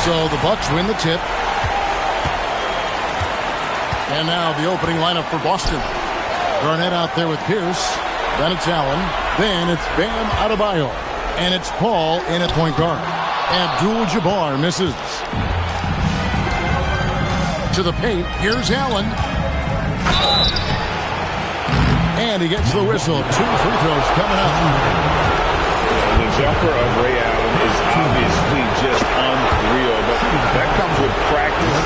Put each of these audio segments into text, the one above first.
So the Bucks win the tip. And now the opening lineup for Boston. Garnett out there with Pierce. Then it's Allen. Then it's Bam Adebayo. And it's Paul in at point guard. Abdul-Jabbar misses. To the paint. Here's Allen. And he gets the whistle. 2 free throws coming up. The jumper of Ray Allen is obviously just unreal, but that comes with practice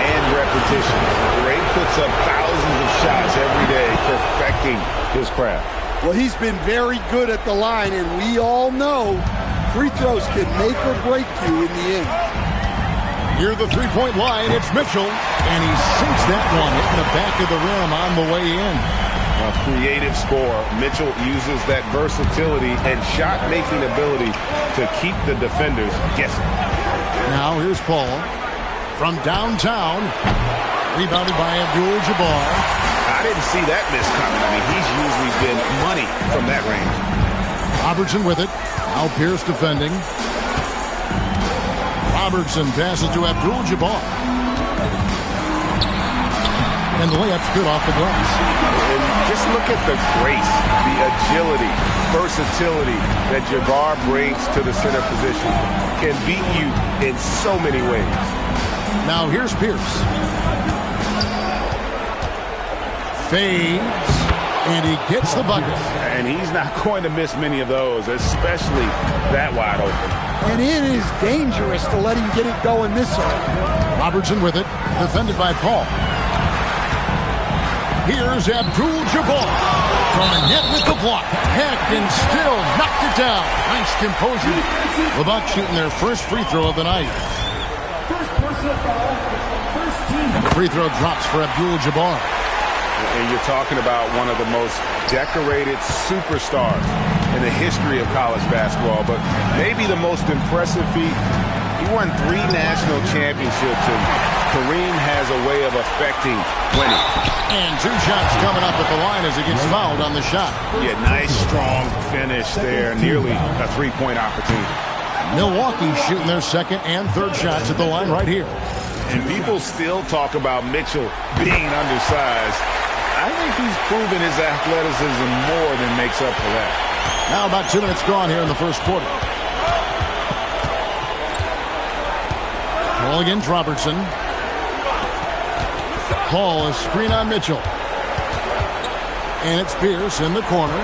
and repetition. Ray puts up thousands of shots every day, perfecting his craft. Well, he's been very good at the line, and we all know free throws can make or break you in the end. Near the three-point line, it's Mitchell, and he sinks that one in the back of the rim on the way in. A creative scorer. Mitchell uses that versatility and shot-making ability to keep the defenders guessing. Now here's Paul from downtown. Rebounded by Abdul-Jabbar. I didn't see that miss coming. I mean, he's usually been money from that range. Robertson with it. Now Pierce defending. Robertson passes to Abdul-Jabbar. And the layup's good off the glass. And just look at the grace, the agility, versatility that Jabbar brings to the center position. Can beat you in so many ways. Now here's Pierce. Fades. And he gets the bucket. And he's not going to miss many of those, especially that wide open. And it is dangerous to let him get it going this way. Robertson with it. Defended by Paul. Here's Abdul-Jabbar. Garnett with the block. Heck, and still knocked it down. Nice composure. The Bucks shooting their first free throw of the night. And the free throw drops for Abdul-Jabbar. And you're talking about one of the most decorated superstars in the history of college basketball, but maybe the most impressive feat. He won 3 national championships, and Kareem has a way of affecting winning. And 2 shots coming up at the line as he gets fouled on the shot. Yeah, nice, strong finish there. Nearly a 3-point opportunity. Milwaukee shooting their second and third shots at the line right here. And people still talk about Mitchell being undersized. I think he's proven his athleticism more than makes up for that. Now about 2 minutes gone here in the first quarter. Ball against Robertson. Paul, a screen on Mitchell. And it's Pierce in the corner.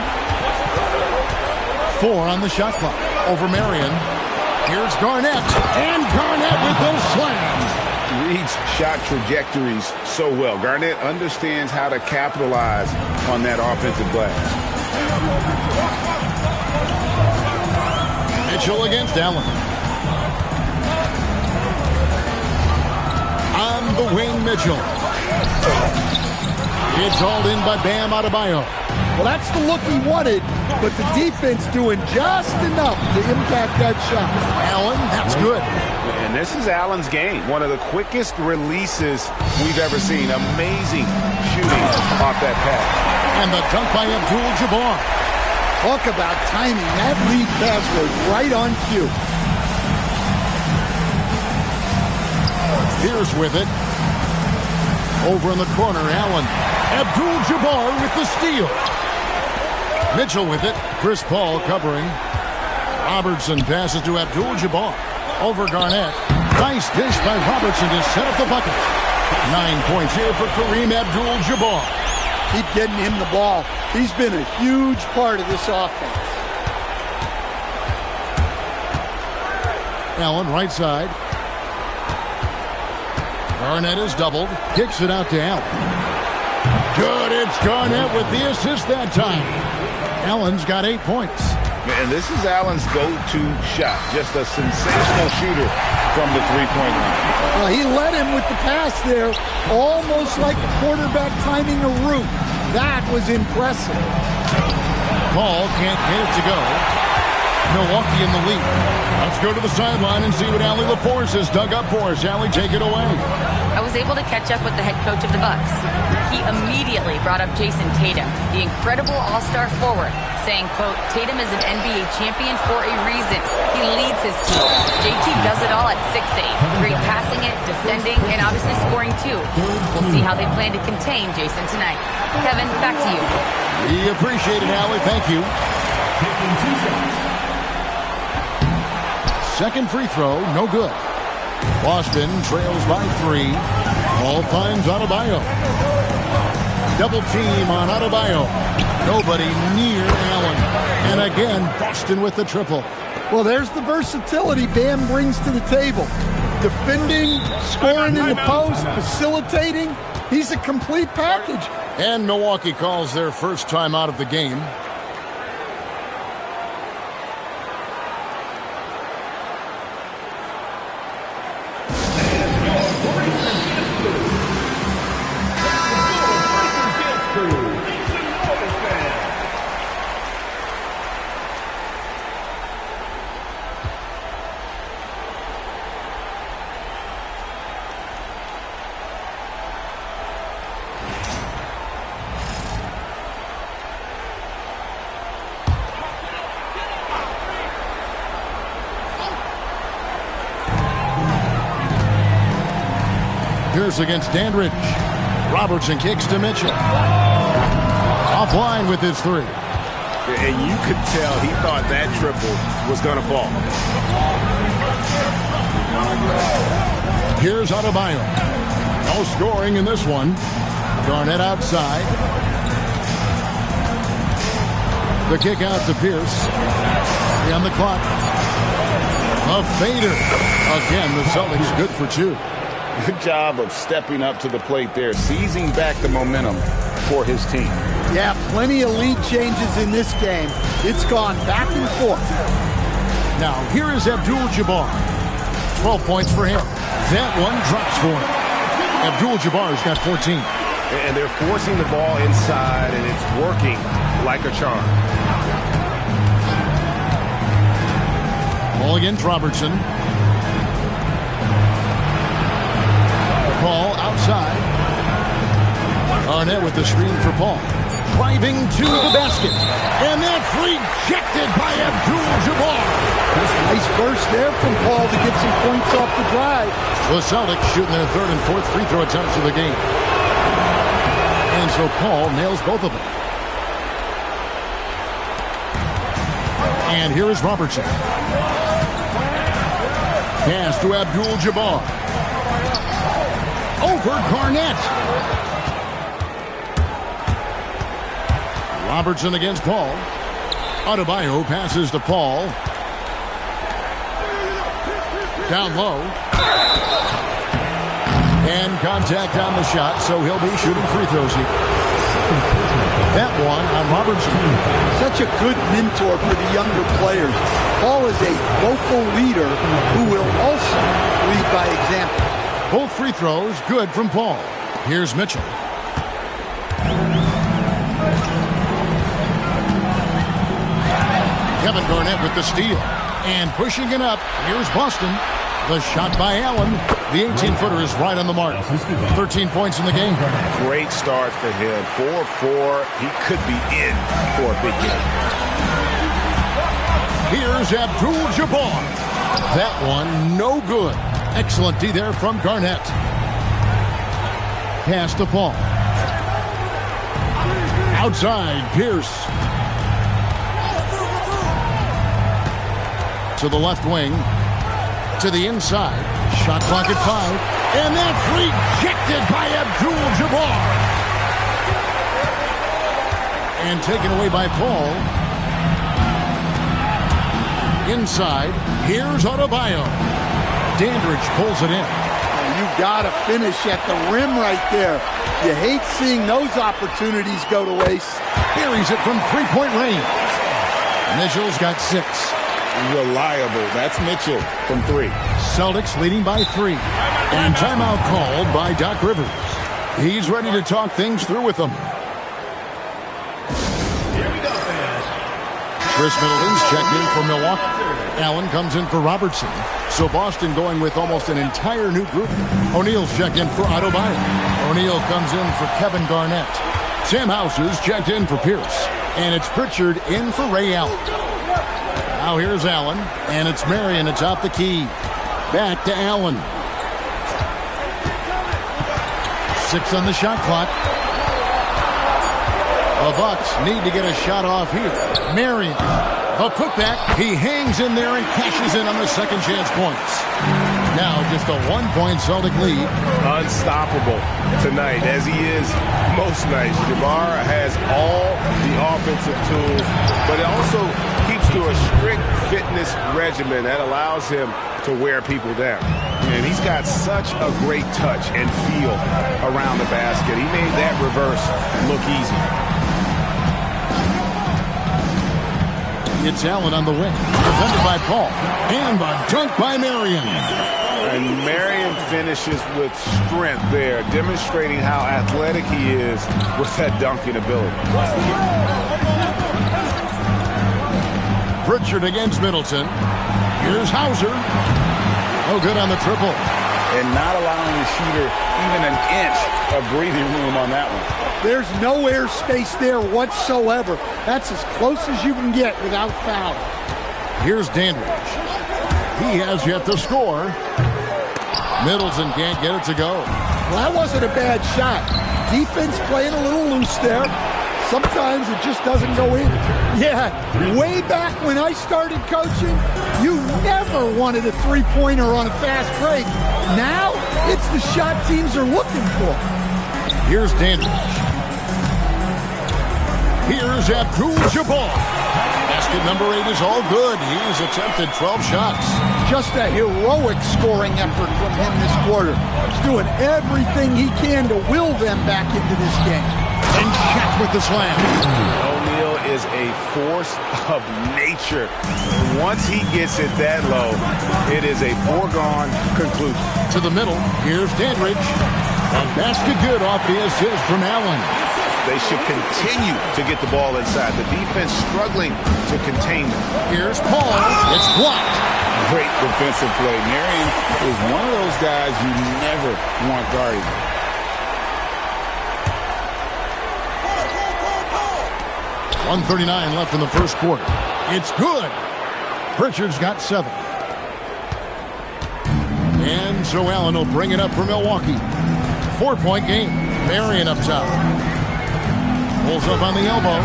4 on the shot clock. Over Marion. Here's Garnett. And Garnett with those slams. Reads shot trajectories so well. Garnett understands how to capitalize on that offensive glass. Mitchell against Allen. On the wing, Mitchell. It's hauled in by Bam Adebayo. Well, that's the look he wanted, but the defense doing just enough to impact that shot. Allen, that's good. And this is Allen's game. One of the quickest releases we've ever seen. Amazing shooting off that pass. And the dunk by Abdul-Jabbar. Talk about timing. That lead pass was right on cue. Pierce with it. Over in the corner, Allen. Abdul-Jabbar with the steal. Mitchell with it. Chris Paul covering. Robertson passes to Abdul-Jabbar. Over Garnett. Nice dish by Robertson to set up the bucket. 9 points here for Kareem Abdul-Jabbar. Keep getting him the ball. He's been a huge part of this offense. Allen right side. Garnett is doubled. Kicks it out to Allen. Good. It's Garnett with the assist that time. Allen's got 8 points. And this is Allen's go-to shot. Just a sensational shooter from the three-point line. Well, he led him with the pass there, almost like a quarterback timing a route. That was impressive. Paul can't get it to go. Milwaukee in the lead. Let's go to the sideline and see what Allie LaForce has dug up for us. Allie, take it away. I was able to catch up with the head coach of the Bucks. He immediately brought up Jason Tatum, the incredible all-star forward, saying, quote, Tatum is an NBA champion for a reason. He leads his team. JT does it all at 6'8", great defending, and obviously scoring too. We'll see how they plan to contain Jason tonight. Kevin, back to you. We appreciate it, Allie. Thank you. Second free throw, no good. Boston trails by 3. Ball finds Adebayo. Double team on Adebayo. Nobody near Allen. And again, Boston with the triple. Well, there's the versatility Bam brings to the table. Defending, scoring in the post, facilitating. He's a complete package. And Milwaukee calls their first time out of the game. Here's against Dandridge. Robertson kicks to Mitchell. Offline with his 3. And you could tell he thought that triple was going to fall. Here's Adebayo. No scoring in this one. Garnett outside. The kick out to Pierce. 3 on the clock. A fader. Again, the Celtics good for 2. Good job of stepping up to the plate there, seizing back the momentum for his team. Yeah, plenty of lead changes in this game. It's gone back and forth. Now, here is Abdul-Jabbar. 12 points for him. That one drops for him. Abdul-Jabbar's got 14. And they're forcing the ball inside, and it's working like a charm. Ball against Robertson. Paul outside. Garnett with the screen for Paul. Driving to the basket. And that's rejected by Abdul-Jabbar. Nice burst there from Paul to get some points off the drive. The Celtics shooting their 3rd and 4th free throw attempts of the game. And so Paul nails both of them. And here is Robertson. Pass to Abdul-Jabbar. Over Garnett. Robertson against Paul. Adebayo passes to Paul. Down low. And contact on the shot, so he'll be shooting free throws here. That one on Robertson. Such a good mentor for the younger players. Paul is a vocal leader who will also lead by example. Both free throws good from Paul. Here's Mitchell. Kevin Garnett with the steal. And pushing it up, here's Boston. The shot by Allen. The 18-footer is right on the mark. 13 points in the game. Great start for him. 4-4. He could be in for a big game. Here's Abdul-Jabbar. That one no good. Excellent D there from Garnett. Pass to Paul. Outside, Pierce. To the left wing. To the inside. Shot clock at 5. And that's rejected by Abdul-Jabbar. And taken away by Paul. Inside. Here's Adebayo. Dandridge pulls it in. You got to finish at the rim right there. You hate seeing those opportunities go to waste. Buries it from 3-point range. Mitchell's got 6. Reliable. That's Mitchell from 3. Celtics leading by 3. And timeout called by Doc Rivers. He's ready to talk things through with them. Chris Middleton's checked in for Milwaukee. Allen comes in for Robertson. So Boston going with almost an entire new group. O'Neal's checked in for Adebayo. O'Neal comes in for Kevin Garnett. Sam House is checked in for Pierce. And it's Pritchard in for Ray Allen. Now here's Allen. And it's Marion. It's out the key. Back to Allen. 6 on the shot clock. The Bucks need to get a shot off here. Marion, a putback. He hangs in there and cashes in on the second chance points. Now just a 1-point Celtic lead. Unstoppable tonight, as he is most nights. Jabbar has all the offensive tools, but it also keeps to a strict fitness regimen that allows him to wear people down. And he's got such a great touch and feel around the basket. He made that reverse look easy. It's Allen on the wing. Defended by Paul. And a dunk by Marion. And Marion finishes with strength there, demonstrating how athletic he is with that dunking ability. Pritchard against Middleton. Here's Hauser. No good on the triple. And not allowing the shooter even an inch of breathing room on that one. There's no air space there whatsoever. That's as close as you can get without foul. Here's Dandridge. He has yet to score. Middleton can't get it to go. Well, that wasn't a bad shot. Defense playing a little loose there. Sometimes it just doesn't go in. Yeah, way back when I started coaching, you never wanted a three-pointer on a fast break. Now, it's the shot teams are looking for. Here's Dandridge. Here's Abdul-Jabbar. Basket number 8 is all good. He's attempted 12 shots. Just a heroic scoring effort from him this quarter. He's doing everything he can to will them back into this game. And Shaq with the slam. O'Neal is a force of nature. Once he gets it that low, it is a foregone conclusion. To the middle, here's Dandridge. And basket good off the assist from Allen. They should continue to get the ball inside. The defense struggling to contain them. Here's Paul. It's blocked. Great defensive play. Marion is one of those guys you never want guarding. 1:39 left in the first quarter. It's good. Pritchard's got 7. And so Allen will bring it up for Milwaukee. 4-point game. Marion up top. Pulls up on the elbow.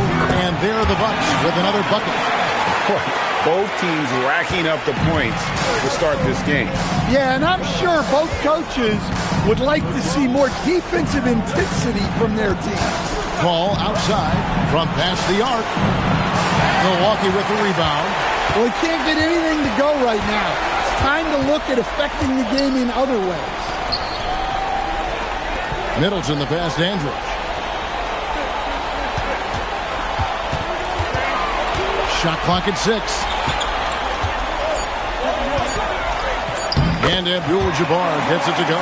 And there are the Bucks with another bucket. Both teams racking up the points to start this game. Yeah, and I'm sure both coaches would like to see more defensive intensity from their team. Paul outside from past the arc. Milwaukee with the rebound. Well, he can't get anything to go right now. It's time to look at affecting the game in other ways. Middleton the pass to Andrews. Shot clock at 6. And Abdul-Jabbar gets it to go.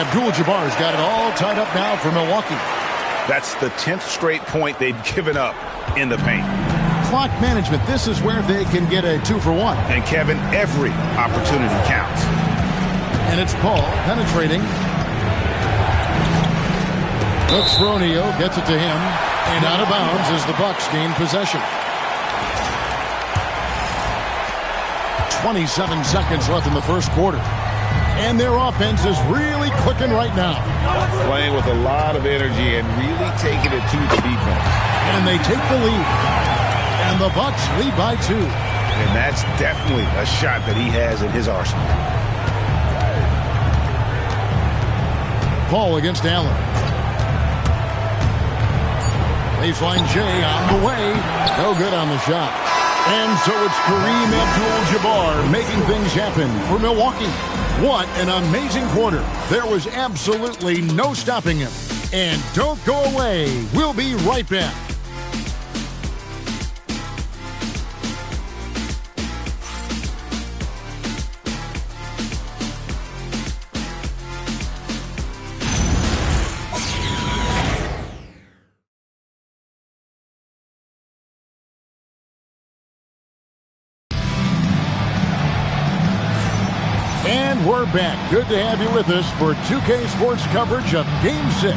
Abdul-Jabbar's got it all tied up now for Milwaukee. That's the 10th straight point they've given up in the paint. Clock management, this is where they can get a 2-for-1. And Kevin, every opportunity counts. And it's Paul penetrating. Looks for O'Neal, gets it to him. And out of bounds as the Bucks gain possession. 27 seconds left in the first quarter. And their offense is really clicking right now. Playing with a lot of energy and really taking it to the defense. And they take the lead. And the Bucks lead by 2. And that's definitely a shot that he has in his arsenal. Paul against Allen. Baseline J on the way. No good on the shot. And so it's Kareem Abdul-Jabbar making things happen for Milwaukee. What an amazing quarter. There was absolutely no stopping him. And don't go away. We'll be right back. And we're back. Good to have you with us for 2K Sports coverage of Game 6.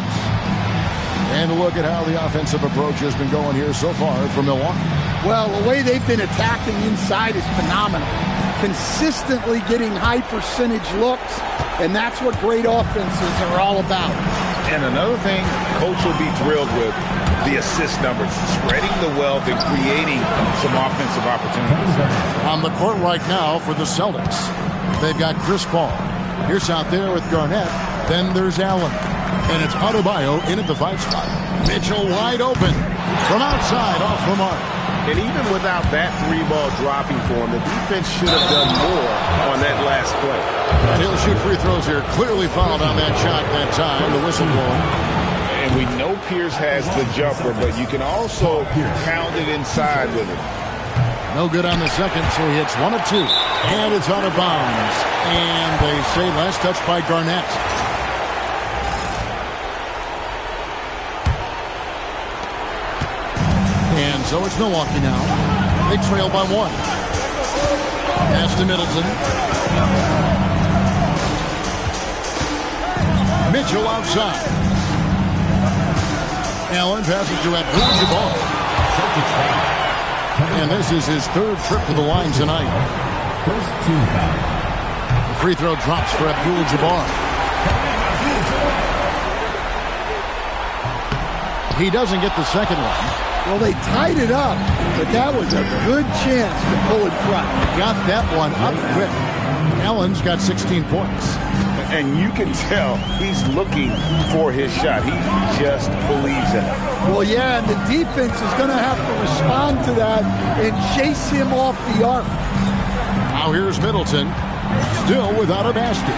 And a look at how the offensive approach has been going here so far for Milwaukee. Well, the way they've been attacking inside is phenomenal. Consistently getting high percentage looks, And that's what great offenses are all about. And another thing Coach will be thrilled with, the assist numbers, spreading the wealth and creating some offensive opportunities. On the court right now for the Celtics, they've got Chris Paul. Here's out there with Garnett. Then there's Allen. And it's Adebayo in at the 5 spot. Mitchell wide open from outside off the mark. And even without that 3-ball dropping for him, the defense should have done more on that last play. And he'll shoot free throws here. Clearly fouled on that shot that time. The whistle blowing. And we know Pierce has the jumper, but you can also pound it inside with it. No good on the second, so he hits 1 of 2. And it's out of bounds. And they say last touch by Garnett. And so it's Milwaukee now. They trail by 1. Pass to Middleton. Mitchell outside. Allen passes to Abdul-Jabbar. And this is his 3rd trip to the line tonight. The free throw drops for Abdul-Jabbar. He doesn't get the second one. Well, they tied it up, but that was a good chance to pull in front. Got that one up quick. Allen's got 16 points. And you can tell he's looking for his shot. He just believes in it. Well, yeah, and the defense is going to have to respond to that and chase him off the arc. Now here's Middleton, still without a basket.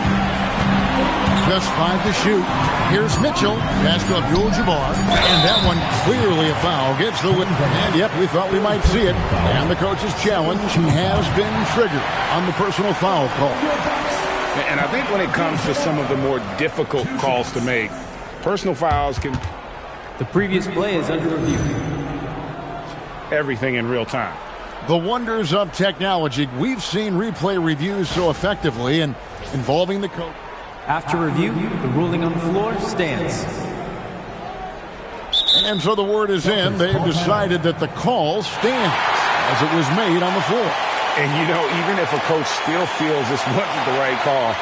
Just 5 to shoot. Here's Mitchell, pass to Abdul-Jabbar, and that one clearly a foul. Gets the win. And yep, we thought we might see it. And the coach's challenge has been triggered on the personal foul call. And I think when it comes to some of the more difficult calls to make, personal fouls can... The previous play is under review. Everything in real time. The wonders of technology. We've seen replay reviews so effectively and involving the coach. After review, the ruling on the floor stands. And so the word is in. They've decided that the call stands as it was made on the floor. And, you know, even if a coach still feels this wasn't the right call,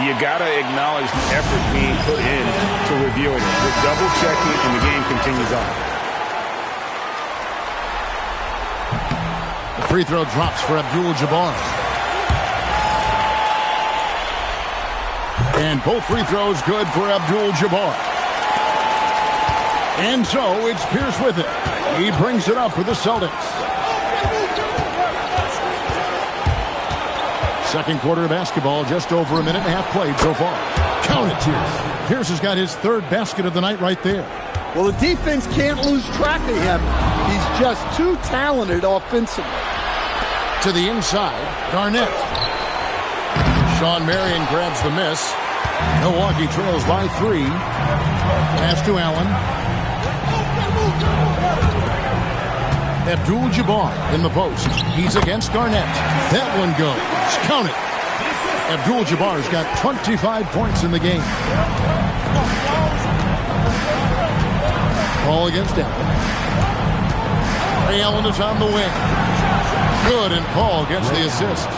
you got to acknowledge the effort being put in to reviewing it. With double-checking, and the game continues on. The free throw drops for Abdul-Jabbar. And both free throws good for Abdul-Jabbar. And so it's Pierce with it. He brings it up for the Celtics. Second quarter of basketball, just over a minute and a half played so far. Count it, Pierce. Pierce has got his 3rd basket of the night right there. Well, the defense can't lose track of him. He's just too talented offensively. To the inside, Garnett. Sean Marion grabs the miss. Milwaukee trails by 3. Pass to Allen. Abdul-Jabbar in the post. He's against Garnett. That one goes. Count it. Abdul-Jabbar's got 25 points in the game. Ball against Allen. Ray Allen is on the wing. Good, and Paul gets the assist.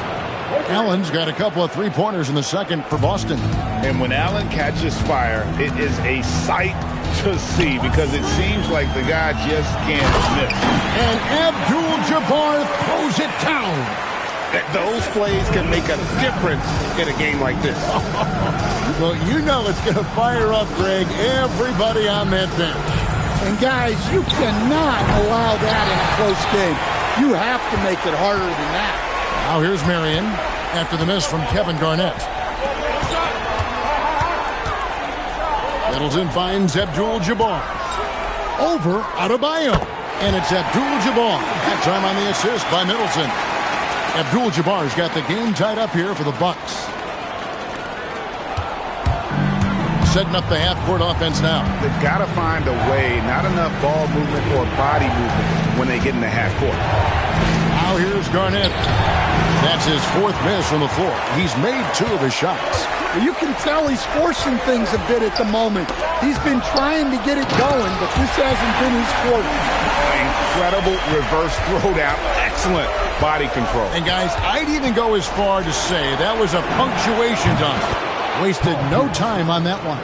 Allen's got a couple of 3-pointers in the second for Boston. And when Allen catches fire, it is a sight to see because it seems like the guy just can't miss. And Abdul-Jabbar throws it down. Those plays can make a difference in a game like this. Well, you know it's going to fire up, Greg, everybody on that bench. And guys, you cannot allow that in a close game. You have to make it harder than that. Now here's Marion after the miss from Kevin Garnett. Middleton finds Abdul-Jabbar. Over Adebayo. And it's Abdul-Jabbar. That time on the assist by Middleton. Abdul-Jabbar's got the game tied up here for the Bucks. Setting up the half-court offense now. They've got to find a way, not enough ball movement or body movement when they get in the half-court. Now here's Garnett. That's his 4th miss from the floor. He's made 2 of his shots. You can tell he's forcing things a bit at the moment. He's been trying to get it going, but this hasn't been his quarter. Incredible reverse throwdown. Excellent body control. And guys, I'd even go as far to say that was a punctuation dunk. Wasted no time on that one.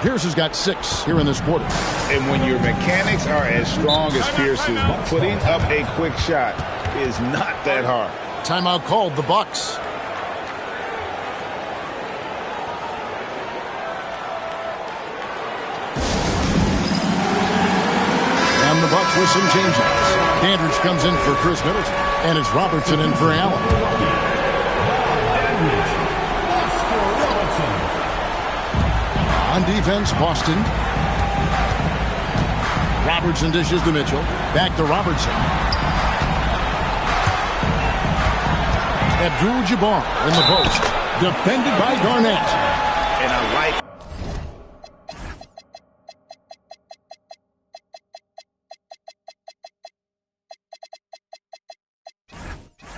Pierce has got 6 here in this quarter. And when your mechanics are as strong as Pierce's, putting up a quick shot is not that hard. Timeout called, the Bucks. And the Bucks with some changes. Dandridge comes in for Chris Middleton. And it's Robertson in for Allen. On defense, Boston. Robertson dishes to Mitchell. Back to Robertson. Abdul-Jabbar in the post. Defended by Garnett. And I like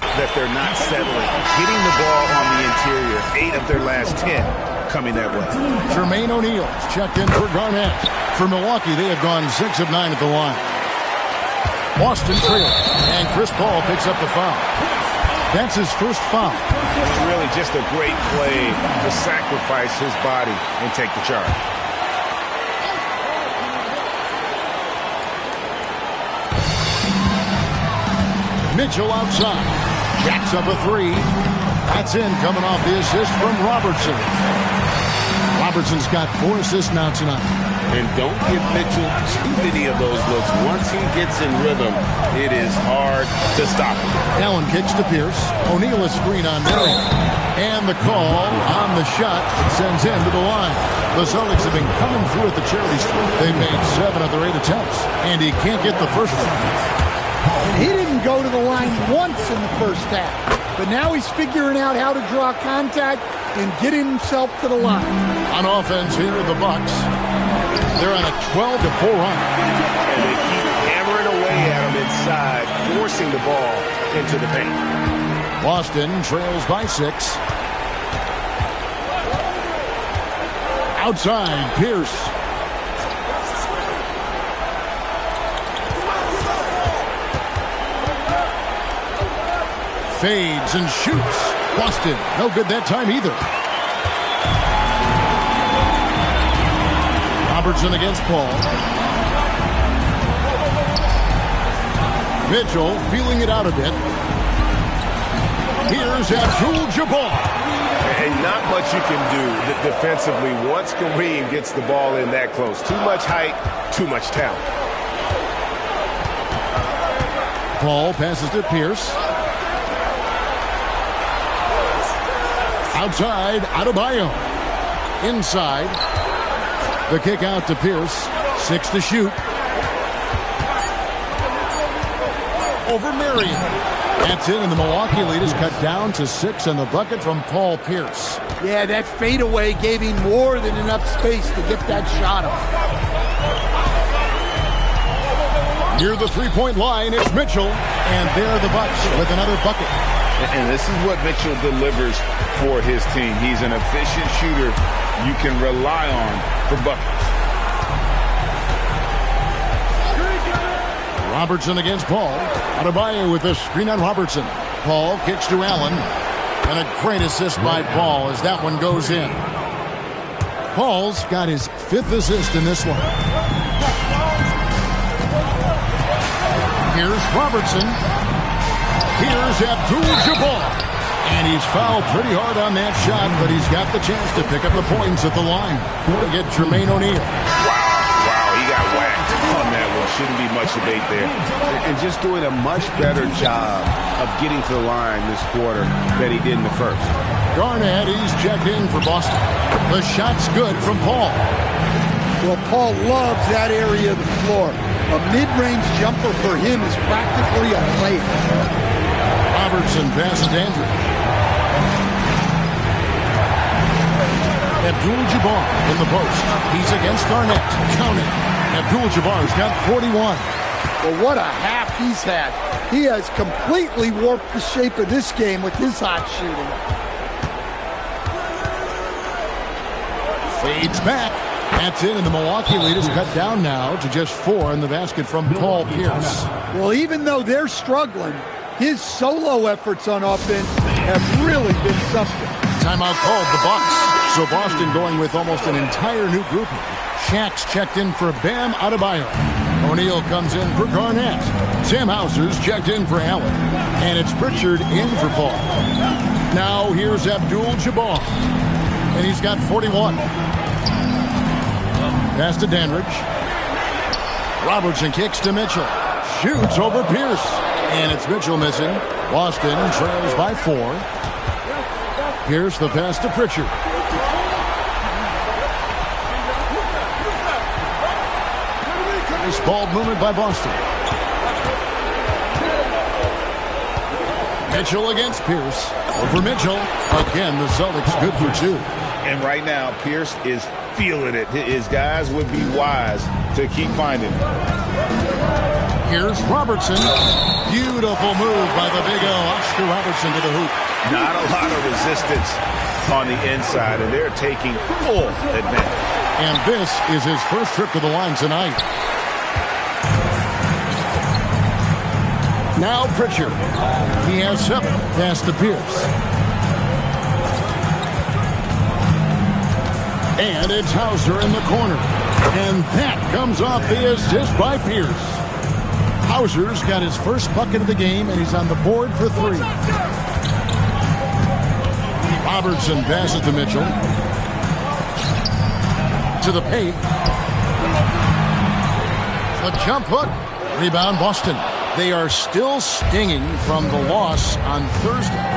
that they're not settling. Getting the ball on the interior. 8 of their last 10 coming that way. Jermaine O'Neal's checked in for Garnett. For Milwaukee, they have gone 6 of 9 at the line. Boston trailing, and Chris Paul picks up the foul. That's his first foul. It's really just a great play to sacrifice his body and take the charge. Mitchell outside. Jacks up a 3. That's in, coming off the assist from Robertson. Robertson's got 4 assists now tonight. And don't give Mitchell too many of those looks. Once he gets in rhythm, it is hard to stop him. Allen kicks to Pierce. O'Neal a screen on Marion. And the call on the shot that sends him to the line. The Celtics have been coming through at the charity stripe. They've made 7 of their 8 attempts. And he can't get the first one. And he didn't go to the line once in the first half. But now he's figuring out how to draw contact and get himself to the line. On offense here, the Bucks. They're on a 12-4 run. And they keep hammering away at him inside, forcing the ball into the paint. Boston trails by 6. Outside, Pierce. Fades and shoots. Boston, no good that time either. Robertson against Paul. Mitchell feeling it out a bit. Here's Abdul-Jabbar. And not much you can do defensively once Kareem gets the ball in that close. Too much height, too much talent. Paul passes to Pierce. Outside, Adebayo. Inside. The kick out to Pierce. 6 to shoot. Over Marion. That's in, and the Milwaukee lead is cut down to 6 on the bucket from Paul Pierce. Yeah, that fadeaway gave him more than enough space to get that shot off. Near the three-point line, it's Mitchell. And there the Bucks with another bucket. And this is what Mitchell delivers for his team. He's an efficient shooter you can rely on for buckets. Robertson against Paul. Adebayo with a screen on Robertson. Paul kicks to Allen. And a great assist by Paul as that one goes in. Paul's got his 5th assist in this one. Here's Robertson. Here's Abdul-Jabbar. And he's fouled pretty hard on that shot, but he's got the chance to pick up the points at the line. To get Jermaine O'Neal. Wow, he got whacked on that one. Shouldn't be much debate there. And just doing a much better job of getting to the line this quarter than he did in the first. Garnett, he's checked in for Boston. The shot's good from Paul. Well, Paul loves that area of the floor. A mid-range jumper for him is practically a layup. Robertson passes to Andrew. Abdul-Jabbar in the post. He's against Garnett. Count it. Abdul-Jabbar's got 41. Well, what a half he's had. He has completely warped the shape of this game with his hot shooting. Fades back. That's in, and the Milwaukee lead is cut down now to just 4 in the basket from Paul Pierce. Well, even though they're struggling, his solo efforts on offense have really been something. Timeout called the Bucks. So Boston going with almost an entire new grouping. Shaq's checked in for Bam Adebayo. O'Neal comes in for Garnett. Sam Hauser's checked in for Allen. And it's Pritchard in for Paul. Now here's Abdul-Jabbar. And he's got 41. Pass to Dandridge. Robertson kicks to Mitchell. Shoots over Pierce. And it's Mitchell missing. Boston trails by 4. Pierce the pass to Pritchard. Nice ball movement by Boston. Mitchell against Pierce. Over Mitchell. Again, the Celtics good for 2. And right now, Pierce is feeling it. His guys would be wise to keep finding him. Here's Robertson. Beautiful move by the big O. Oscar Robertson to the hoop. Not a lot of resistance on the inside, and they're taking full advantage. And this is his first trip to the line tonight. Now Pritchard. He has 7. Pass to Pierce. And it's Hauser in the corner. And that comes off the assist by Pierce. Hauser's got his first bucket of the game, and he's on the board for 3. Robertson passes to Mitchell. To the paint. The jump hook. Rebound Boston. They are still stinging from the loss on Thursday.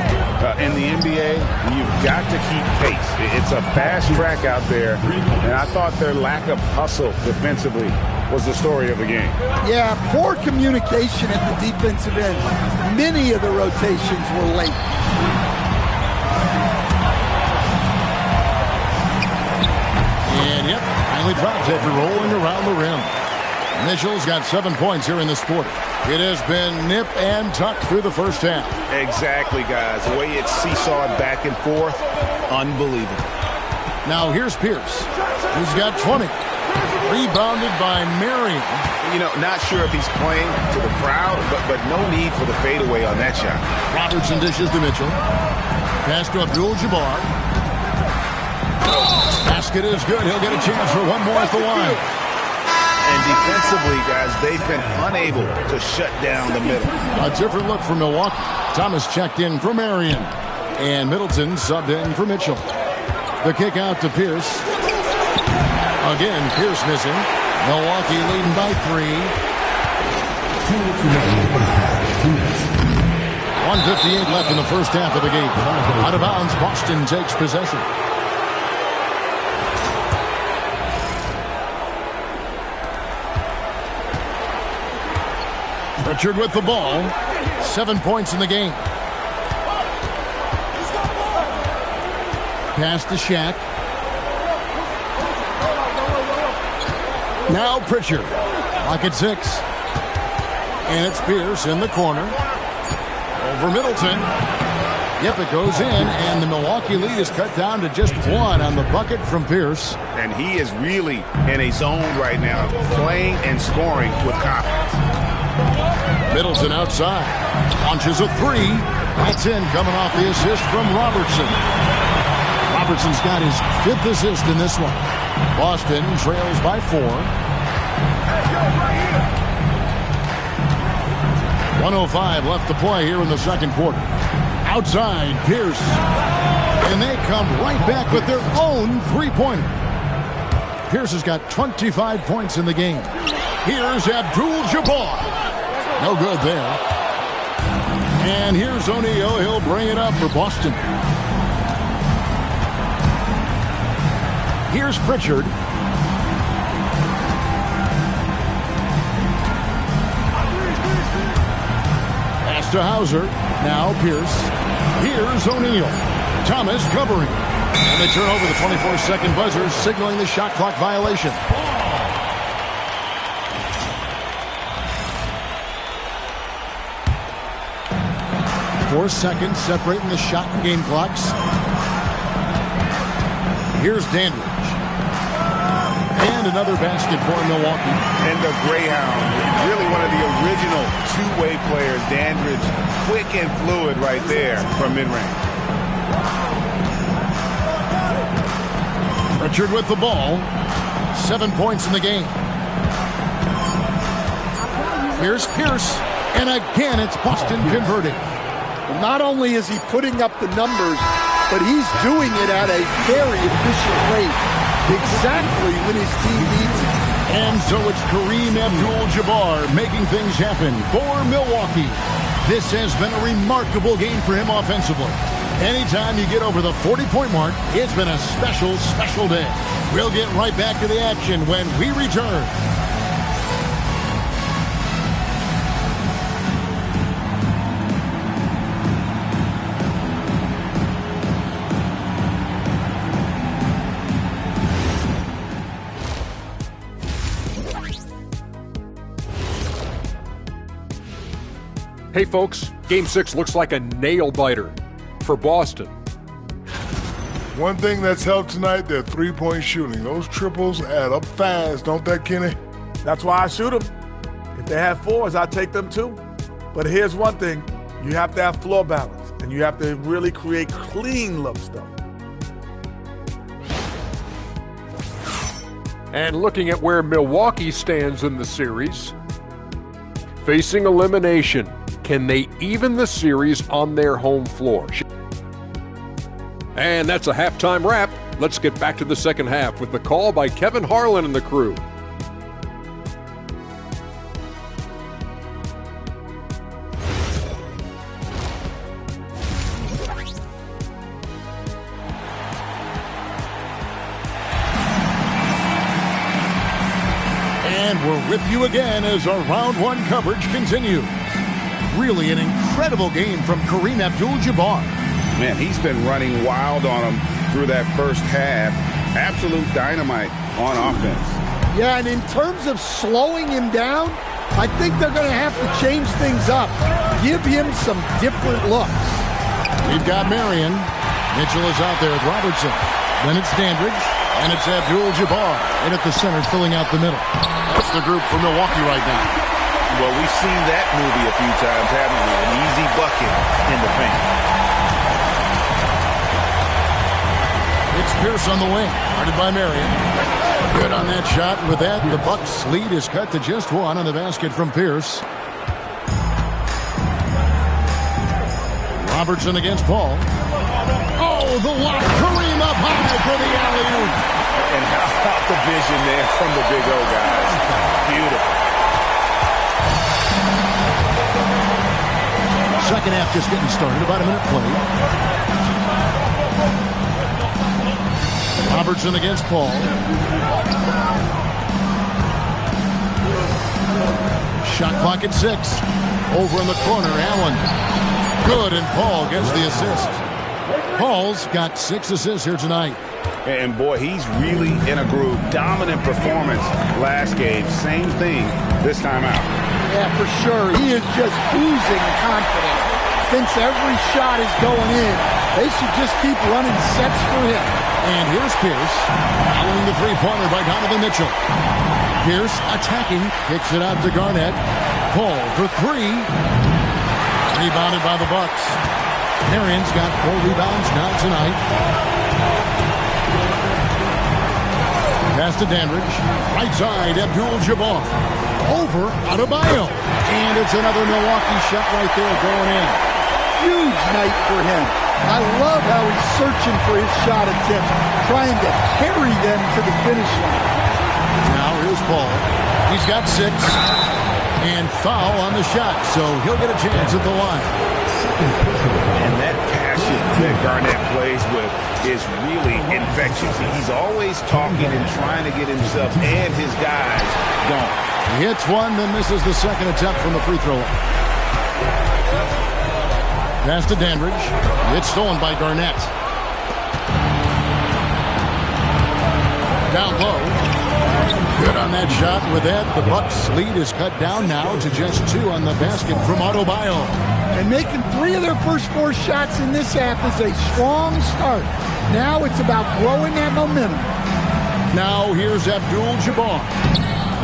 In the NBA, you've got to keep pace. It's a fast track out there, and I thought their lack of hustle defensively was the story of the game. Yeah, poor communication at the defensive end. Many of the rotations were late. And yep, finally drops after rolling around the rim. Mitchell's got 7 points here in this quarter. It has been nip and tuck through the first half. Exactly, guys. The way it's seesawed back and forth, unbelievable. Now here's Pierce. He's got 20. Rebounded by Marion. You know, not sure if he's playing to the crowd, but no need for the fadeaway on that shot. Robertson dishes to Mitchell. Pass to Abdul-Jabbar. Basket is good. He'll get a chance for one more at the line. And defensively, guys, they've been unable to shut down the middle. A different look for Milwaukee. Thomas checked in for Marion. And Middleton subbed in for Mitchell. The kick out to Pierce. Again, Pierce missing. Milwaukee leading by 3. 1:58 left in the first half of the game. Out of bounds, Boston takes possession. Pritchard with the ball. 7 points in the game. Pass to Shaq. Now Pritchard. Lock at 6. And it's Pierce in the corner. Over Middleton. Yep, it goes in, and the Milwaukee lead is cut down to just 1 on the bucket from Pierce. And he is really in a zone right now, playing and scoring with confidence. Middleton outside. Launches a 3. That's in, coming off the assist from Robertson. Robertson's got his 5th assist in this one. Boston trails by 4. 1:05 left to play here in the second quarter. Outside, Pierce. And they come right back with their own three-pointer. Pierce has got 25 points in the game. Here's Abdul-Jabbar. No good there. And here's O'Neal. He'll bring it up for Boston. Here's Pritchard. Pass to Hauser. Now Pierce. Here's O'Neal. Thomas covering. And they turn over the 24-second buzzer, signaling the shot clock violation. 4 seconds separating the shot and game clocks. Here's Dandridge. And another basket for Milwaukee. And the Greyhound, really one of the original two-way players. Dandridge, quick and fluid right there from mid-range. Pritchard with the ball. 7 points in the game. Here's Pierce. And again, it's Boston converting. Not only is he putting up the numbers, but he's doing it at a very efficient rate. Exactly when his team needs it. And so it's Kareem Abdul-Jabbar making things happen for Milwaukee. This has been a remarkable game for him offensively. Anytime you get over the 40-point mark, it's been a special, special day. We'll get right back to the action when we return. Hey folks, Game 6 looks like a nail-biter for Boston. One thing that's helped tonight, their three-point shooting. Those triples add up fast, don't they, Kenny? That's why I shoot them. If they have fours, I take them too. But here's one thing. You have to have floor balance, and you have to really create clean looks, though. And looking at where Milwaukee stands in the series, facing elimination. Can they even the series on their home floor? And that's a halftime wrap. Let's get back to the second half with the call by Kevin Harlan and the crew. And we're with you again as our round one coverage continues. Really an incredible game from Kareem Abdul-Jabbar. Man, he's been running wild on him through that first half. Absolute dynamite on offense. Yeah, and in terms of slowing him down, I think they're going to have to change things up. Give him some different looks. We've got Marion. Mitchell is out there with Robertson. Then it's Dandridge. And it's Abdul-Jabbar. And at the center, filling out the middle. That's the group for Milwaukee right now. Well, we've seen that movie a few times, haven't we? An easy bucket in the paint. It's Pierce on the wing, guarded by Marion. Good on that shot. With that, the Bucks' lead is cut to just one on the basket from Pierce. Robertson against Paul. Oh, the lock. Kareem up high for the alley-oop. And how about the vision there from the Big O guys? Beautiful. Second half just getting started. About a minute played. Robertson against Paul. Shot clock at 6. Over in the corner, Allen. Good, and Paul gets the assist. Paul's got 6 assists here tonight. And boy, he's really in a groove. Dominant performance last game. Same thing this time out. Yeah, for sure. He is just oozing confidence. Thinks every shot is going in. They should just keep running sets for him. And here's Pierce, following the three-pointer by Donovan Mitchell. Pierce attacking, kicks it out to Garnett. Paul for 3. Rebounded by the Bucks. Marion's got 4 rebounds now tonight. Pass to Dandridge. Right side, Abdul-Jabbar. Over Adebayo. And it's another Milwaukee shot right there going in. Huge night for him. I love how he's searching for his shot attempts, trying to carry them to the finish line. Now here's Paul. He's got 6. And foul on the shot, so he'll get a chance at the line. And that passion that Garnett plays with is really infectious. He's always talking and trying to get himself and his guys going. He hits one, then misses the second attempt from the free throw line. Pass to Dandridge. It's stolen by Garnett. Down low. Good on that shot. With that, the Bucks' lead is cut down now to just 2 on the basket from Adebayo. And making 3 of their first 4 shots in this half is a strong start. Now it's about growing that momentum. Now here's Abdul-Jabbar.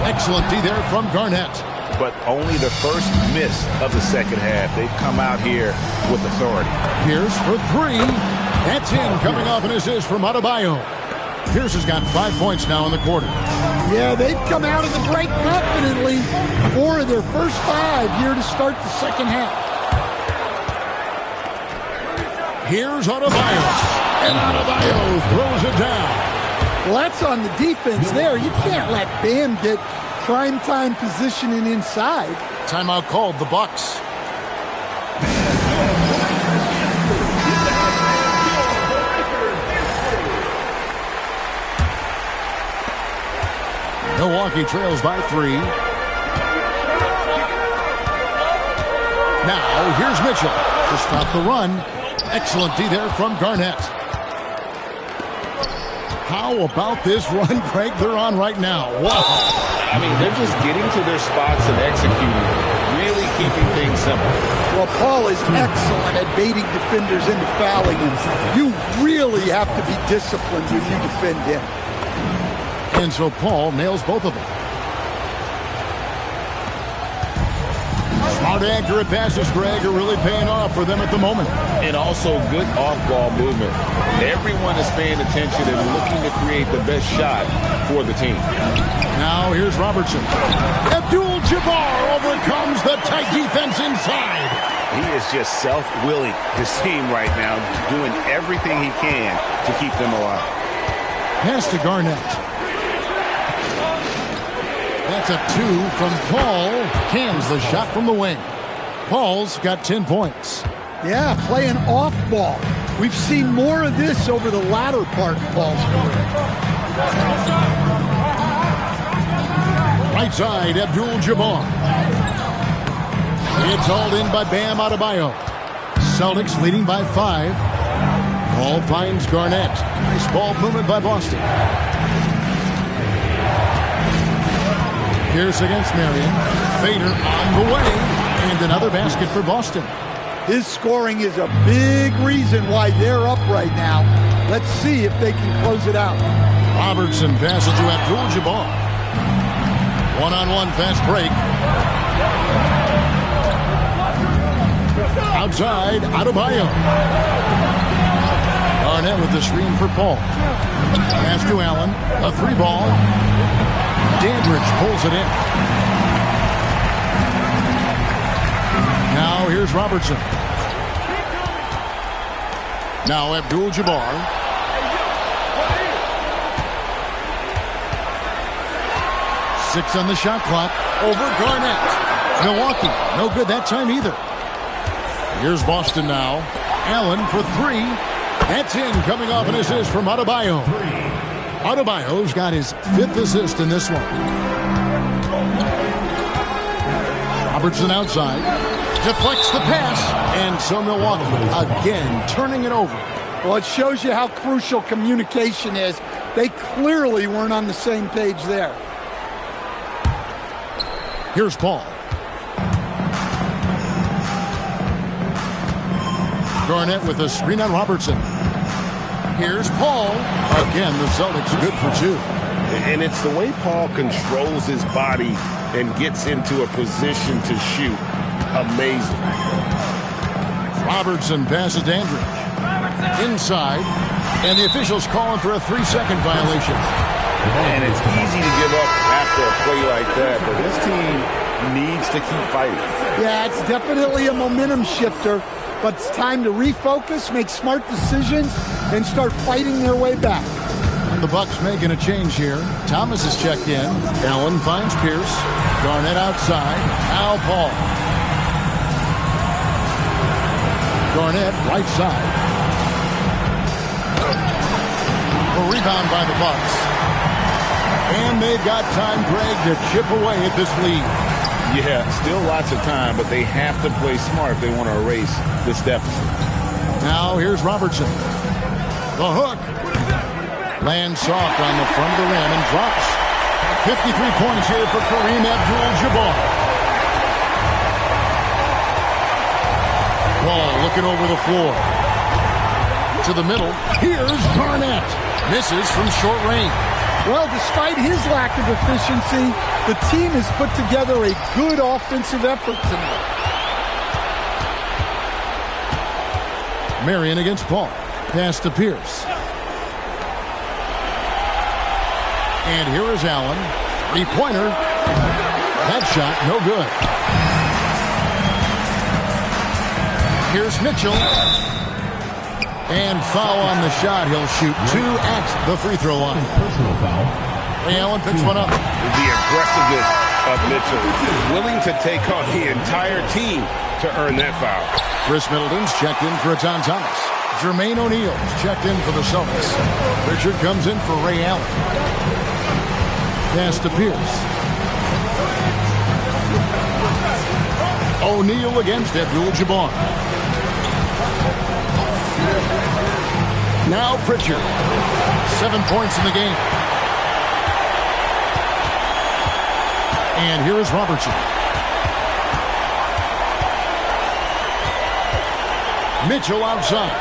Excellent D there from Garnett. But only the first miss of the second half. They've come out here with authority. Pierce for 3. That's in, coming off an assist from Adebayo. Pierce has got 5 points now in the quarter. Yeah, they've come out of the break confidently. 4 of their first 5 here to start the second half. Here's Adebayo. And Adebayo throws it down. Well, that's on the defense there. You can't let Bam get primetime positioning inside. Timeout called, the Bucks. Milwaukee trails by 3. Now, here's Mitchell to stop the run. Excellent D there from Garnett. How about this run, Craig, they're on right now? Wow. I mean, they're just getting to their spots and executing, really keeping things simple. Well, Paul is excellent at baiting defenders into fouling him. You really have to be disciplined when you defend him. And so Paul nails both of them. Smart, accurate passes, Greg, are really paying off for them at the moment. And also good off-ball movement. Everyone is paying attention and looking to create the best shot for the team. Now here's Robertson. Abdul-Jabbar overcomes the tight defense inside. He is just self-willing his team right now, doing everything he can to keep them alive. Pass to Garnett. That's a 2 from Paul. Cans the shot from the wing. Paul's got 10 points. Yeah, playing off ball. We've seen more of this over the latter part of Paul's career. Right side, Abdul-Jabbar. It's hauled in by Bam Adebayo. Celtics leading by 5. Ball finds Garnett. Nice ball movement by Boston. Pierce against Marion. Fader on the way. And another basket for Boston. His scoring is a big reason why they're up right now. Let's see if they can close it out. Robertson passes to Abdul-Jabbar. One-on-one fast break. Outside, Adebayo. Garnett with the screen for Paul. Pass to Allen. A 3-ball. Dandridge pulls it in. Now here's Robertson. Now Abdul-Jabbar. Six on the shot clock. Over Garnett. Milwaukee, no good that time either. Here's Boston now. Allen for 3. That's in, coming off an assist from Adebayo. Adebayo's got his 5th assist in this one. Robertson outside. Deflects the pass. And so Milwaukee again turning it over. Well, it shows you how crucial communication is. They clearly weren't on the same page there. Here's Paul. Garnett with a screen on Robertson. Here's Paul. Again, the Celtics good for 2. And it's the way Paul controls his body and gets into a position to shoot. Amazing. Robertson passes to Dandridge. Inside. And the officials calling for a 3-second violation. And it's easy to give up after a play like that, but this team needs to keep fighting. Yeah, it's definitely a momentum shifter, but it's time to refocus, make smart decisions, and start fighting their way back. And the Bucks making a change here. Thomas is checked in. Allen finds Pierce. Garnett outside. Now Paul. Garnett right side. A rebound by the Bucks. And they've got time, Greg, to chip away at this lead. Yeah, still lots of time, but they have to play smart if they want to erase this deficit. Now here's Robertson. The hook. Lands soft on the front of the rim and drops. 53 points here for Kareem Abdul-Jabbar. Ball looking over the floor. To the middle. Here's Garnett. Misses from short range. Well, despite his lack of efficiency, the team has put together a good offensive effort tonight. Marion against Paul. Pass to Pierce. And here is Allen. Three-pointer. That shot, no good. Here's Mitchell. And foul on the shot. He'll shoot 2 at the free throw line. Personal foul. Ray Allen picks one up. The aggressiveness of Mitchell, willing to take on the entire team to earn that foul. Chris Middleton's checked in for John Thomas. Jermaine O'Neal's checked in for the Celtics. Richard comes in for Ray Allen. Pass to Pierce. O'Neal against Abdul-Jabbar. Now Pritchard. 7 points in the game. And here is Robertson. Mitchell outside.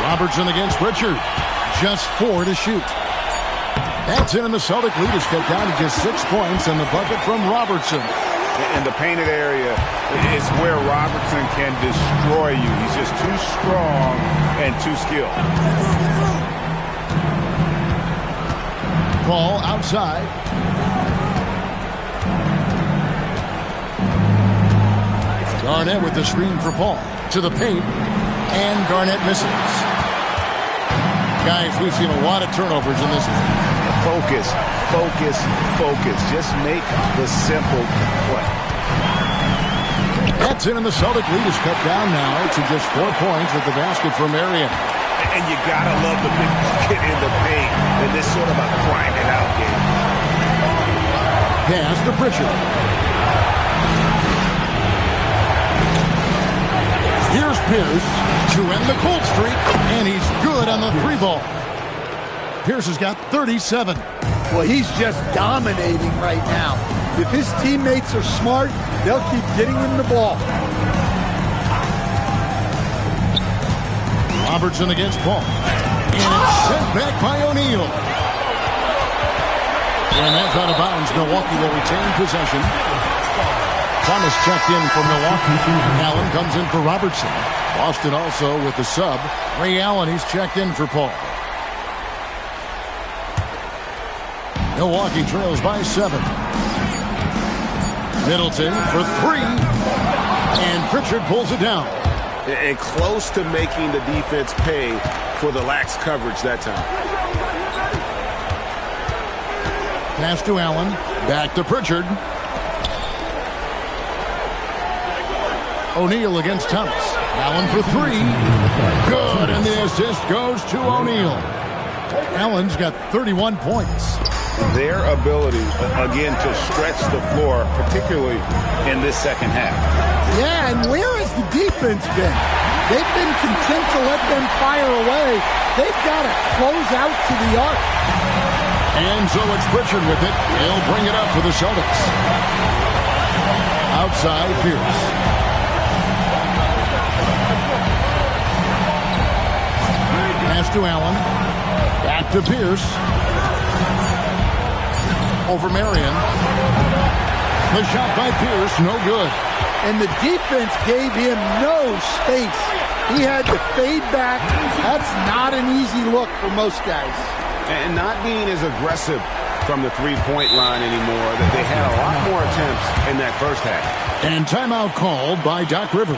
Robertson against Pritchard. Just 4 to shoot. That's in, and the Celtic lead is cut down to just 6 points, and the bucket from Robertson. In the painted area is where Robertson can destroy you. He's just too strong and too skilled. Ball outside. Garnett with the screen for Paul. To the paint. And Garnett misses. Guys, we've seen a lot of turnovers in this one. Focus, focus, focus. Just make the simple play. That's in, and the Celtic lead is cut down now to just 4 points with the basket from Marion. And you gotta love the big bucket in the paint in this sort of a grind-it-out game. Pass to Pritchard. Here's Pierce to end the cold streak, and he's good on the 3-ball. Pierce has got 37. Well, he's just dominating right now. If his teammates are smart, they'll keep getting him the ball. Robertson against Paul. And it's sent back by O'Neal. And that's out of bounds. Milwaukee will retain possession. Thomas checked in for Milwaukee. Allen comes in for Robertson. Boston also with the sub. Ray Allen, he's checked in for Paul. Milwaukee trails by 7. Middleton for 3. And Pritchard pulls it down. And close to making the defense pay for the lax coverage that time. Pass to Allen. Back to Pritchard. O'Neal against Thomas. Allen for 3. Good, and the assist goes to O'Neal. Allen's got 31 points. Their ability, again, to stretch the floor, particularly in this second half. Yeah, and where has the defense been? They've been content to let them fire away. They've got to close out to the arc. And so it's Pritchard with it. He'll bring it up for the Celtics. Outside, Pierce. Pass to Allen. Back to Pierce. Over Marion. The shot by Pierce, no good. And the defense gave him no space. He had to fade back. That's not an easy look for most guys. And not being as aggressive from the three-point line anymore. They had a lot more attempts in that first half. And timeout called by Doc Rivers.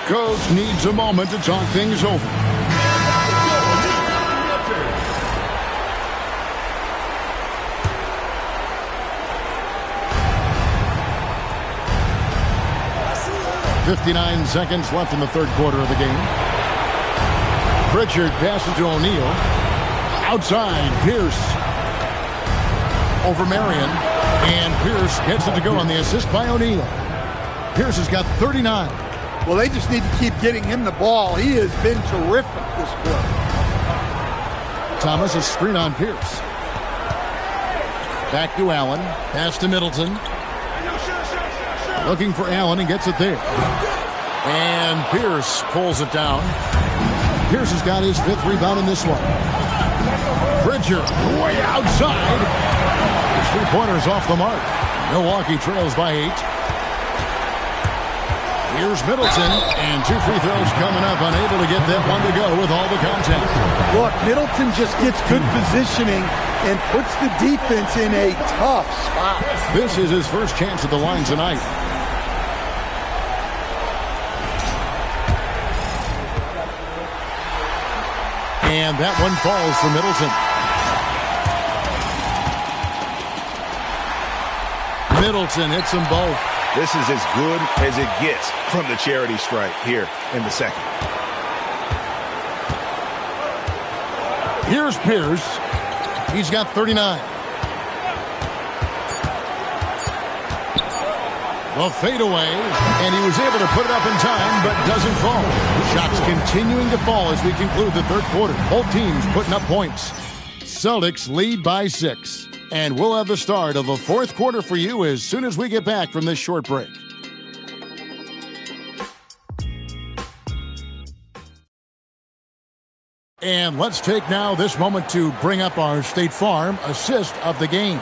Coach needs a moment to talk things over. .59 seconds left in the third quarter of the game. Pritchard passes to O'Neal. Outside, Pierce. Over Marion. And Pierce gets it to go on the assist by O'Neal. Pierce has got 39. Well, they just need to keep getting him the ball. He has been terrific this quarter. Thomas, a screen on Pierce. Back to Allen. Pass to Middleton. Looking for Allen and gets it there. And Pierce pulls it down. Pierce has got his 5th rebound in this one. Pritchard way outside. His 3-pointer is off the mark. Milwaukee trails by 8. Here's Middleton, and 2 free throws coming up, unable to get that one to go with all the contact. Look, Middleton just gets good positioning and puts the defense in a tough spot. This is his first chance at the line tonight. And that one falls for Middleton. Middleton hits them both. This is as good as it gets from the charity stripe here in the second. Here's Pierce. He's got 39. The fadeaway, and he was able to put it up in time, but doesn't fall. Shots continuing to fall as we conclude the third quarter. Both teams putting up points. Celtics lead by 6. And we'll have the start of the fourth quarter for you as soon as we get back from this short break. And let's take now this moment to bring up our State Farm assist of the game.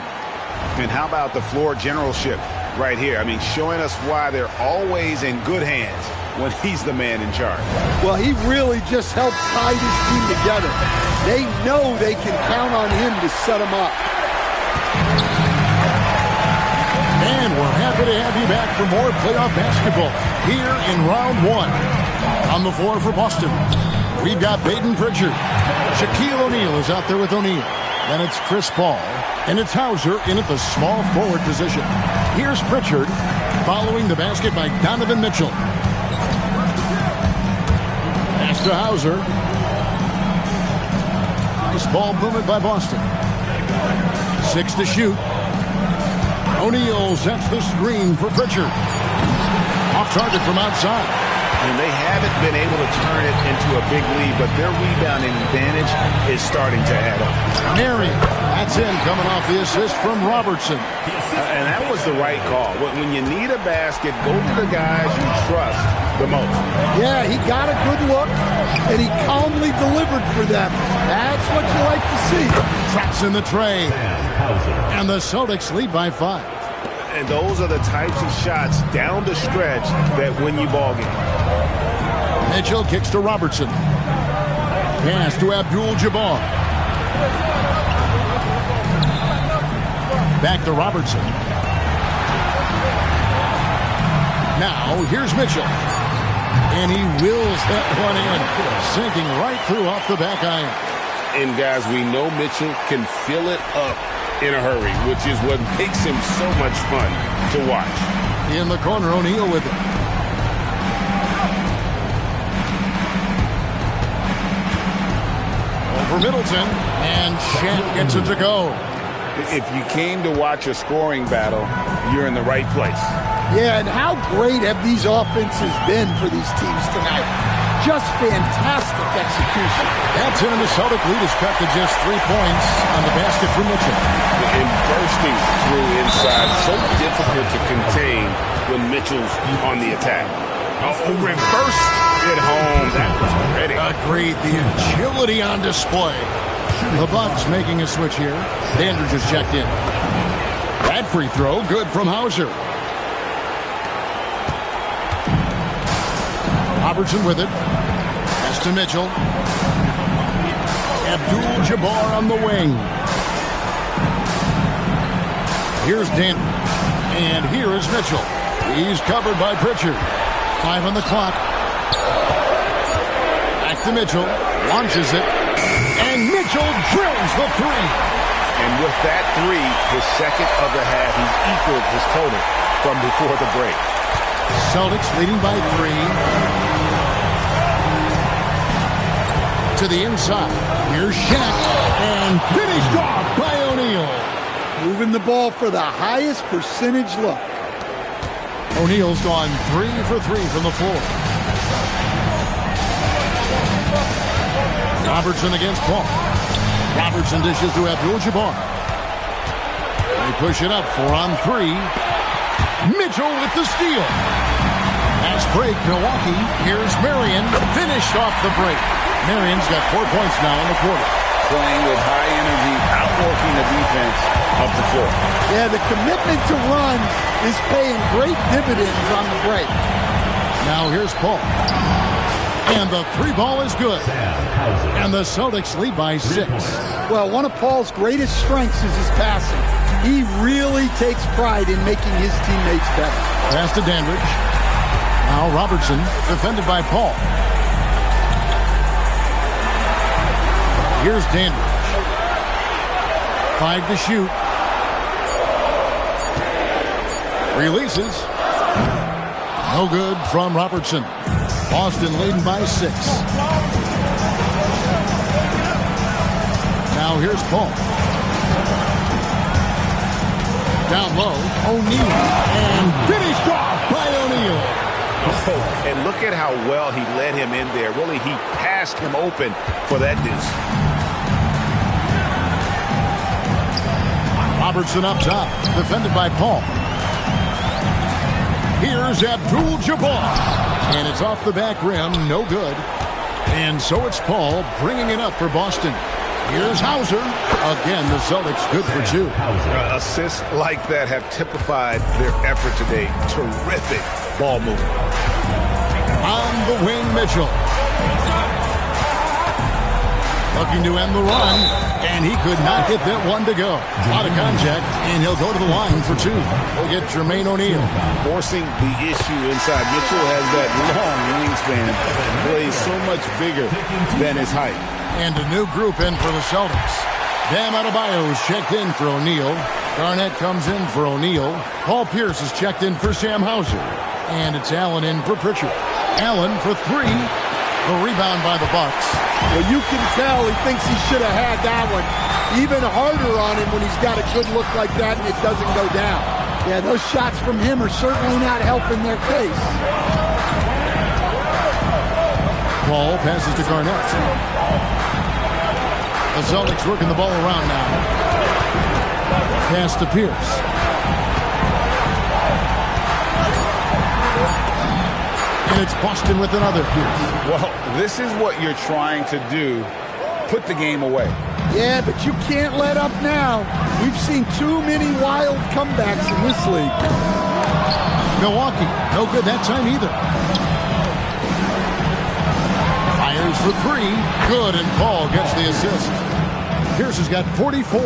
And how about the floor generalship right here? I mean, showing us why they're always in good hands when he's the man in charge. Well, he really just helps tie this team together. They know they can count on him to set them up. And we're happy to have you back for more playoff basketball here in round 1. On the floor for Boston, we've got Peyton Pritchard. Shaquille O'Neal is out there with O'Neal. Then it's Chris Paul. And it's Hauser in at the small forward position. Here's Pritchard following the basket by Donovan Mitchell. Pass to Hauser. Nice ball movement by Boston. 6 to shoot. O'Neal sets the screen for Pritchard. Off target from outside. And they haven't been able to turn it into a big lead, but their rebounding advantage is starting to add up. Marion, that's in, coming off the assist from Robertson. And that was the right call. When you need a basket, go to the guys you trust the most. Yeah, he got a good look, and he calmly delivered for them. That's what you like to see. Traps in the tray. And the Celtics lead by 5. And those are the types of shots down the stretch that win you ball games. Mitchell kicks to Robertson. Pass to Abdul-Jabbar. Back to Robertson. Now, here's Mitchell. And he wills that one in, sinking right through off the back iron. And, guys, we know Mitchell can fill it up in a hurry, which is what makes him so much fun to watch. In the corner, O'Neal with it. Over Middleton, and Shaq gets it to go. If you came to watch a scoring battle, you're in the right place. Yeah, and how great have these offenses been for these teams tonight? Just fantastic execution. That's in, and the Celtic lead is cut to just 3 points on the basket for Mitchell. And bursting through inside, so difficult to contain when Mitchell's on the attack. Oh, reversed it home. That was pretty. Agreed. The agility on display. The Bucks making a switch here. Dandridge just checked in. That free throw, good from Hauser. Robertson with it. Pass to Mitchell. Abdul-Jabbar on the wing. Here's Dandridge. And here is Mitchell. He's covered by Pritchard. 5 on the clock. Back to Mitchell. Launches it. And Mitchell drills the 3. And with that 3, his second of the half, he equaled his total from before the break. Celtics leading by 3. To the inside. Here's Shaq. And finished off by O'Neal. Moving the ball for the highest percentage look. O'Neal's gone 3 for 3 from the floor. Robertson against Paul. Robertson dishes to Abdul-Jabbar. They push it up 4 on 3. Mitchell with the steal. Fast break, Milwaukee. Here's Marion. Finished off the break. Marion's got 4 points now in the quarter. Playing with high energy, outworking the defense up the floor. Yeah, the commitment to run is paying great dividends on the break. Now here's Paul. And the three ball is good. And the Celtics lead by 6. Well, one of Paul's greatest strengths is his passing. He really takes pride in making his teammates better. Pass to Dandridge. Now Robertson, defended by Paul. Here's Dandridge. 5 to shoot. Releases. No good from Robertson. Boston leading by 6. Now here's Paul. Down low, O'Neal. And finished off by O'Neal. Oh, and look at how well he led him in there. Really, he passed him open for that deuce. Robertson up top, defended by Paul. Here's Abdul-Jabbar. And it's off the back rim, no good. And so it's Paul bringing it up for Boston. Here's Hauser. Again, the Celtics good for 2. Assists like that have typified their effort today. Terrific ball movement. On the wing, Mitchell. Looking to end the run, and he could not get that one to go. Out of contact, and he'll go to the line for 2. We'll get Jermaine O'Neal. Forcing the issue inside. Mitchell has that long wingspan. Plays so much bigger than his height. And a new group in for the Celtics. Bam Adebayo is checked in for O'Neal. Garnett comes in for O'Neal. Paul Pierce is checked in for Sam Hauser. And it's Allen in for Pritchard. Allen for 3. The rebound by the Bucks. Well, you can tell he thinks he should have had that one. Even harder on him when he's got a good look like that and it doesn't go down. Yeah, those shots from him are certainly not helping their case. Paul passes to Garnett. The Celtics working the ball around now. Pass to Pierce. And it's Boston with another. Well, this is what you're trying to do. Put the game away. Yeah, but you can't let up now. We've seen too many wild comebacks in this league. Milwaukee, no good that time either. Fires for 3. Good, and Paul gets the assist. Pierce has got 44.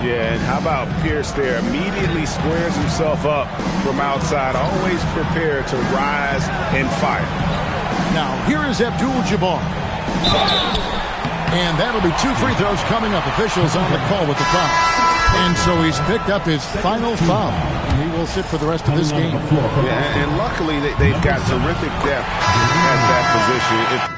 Yeah, and how about Pierce there? Immediately squares himself up from outside. Always prepared to rise and fire. Now, here is Abdul-Jabbar. And that'll be 2 free throws coming up. Officials on the call with the foul. And so he's picked up his final foul. And he will sit for the rest of this game. Yeah, and luckily they've got terrific depth at that position.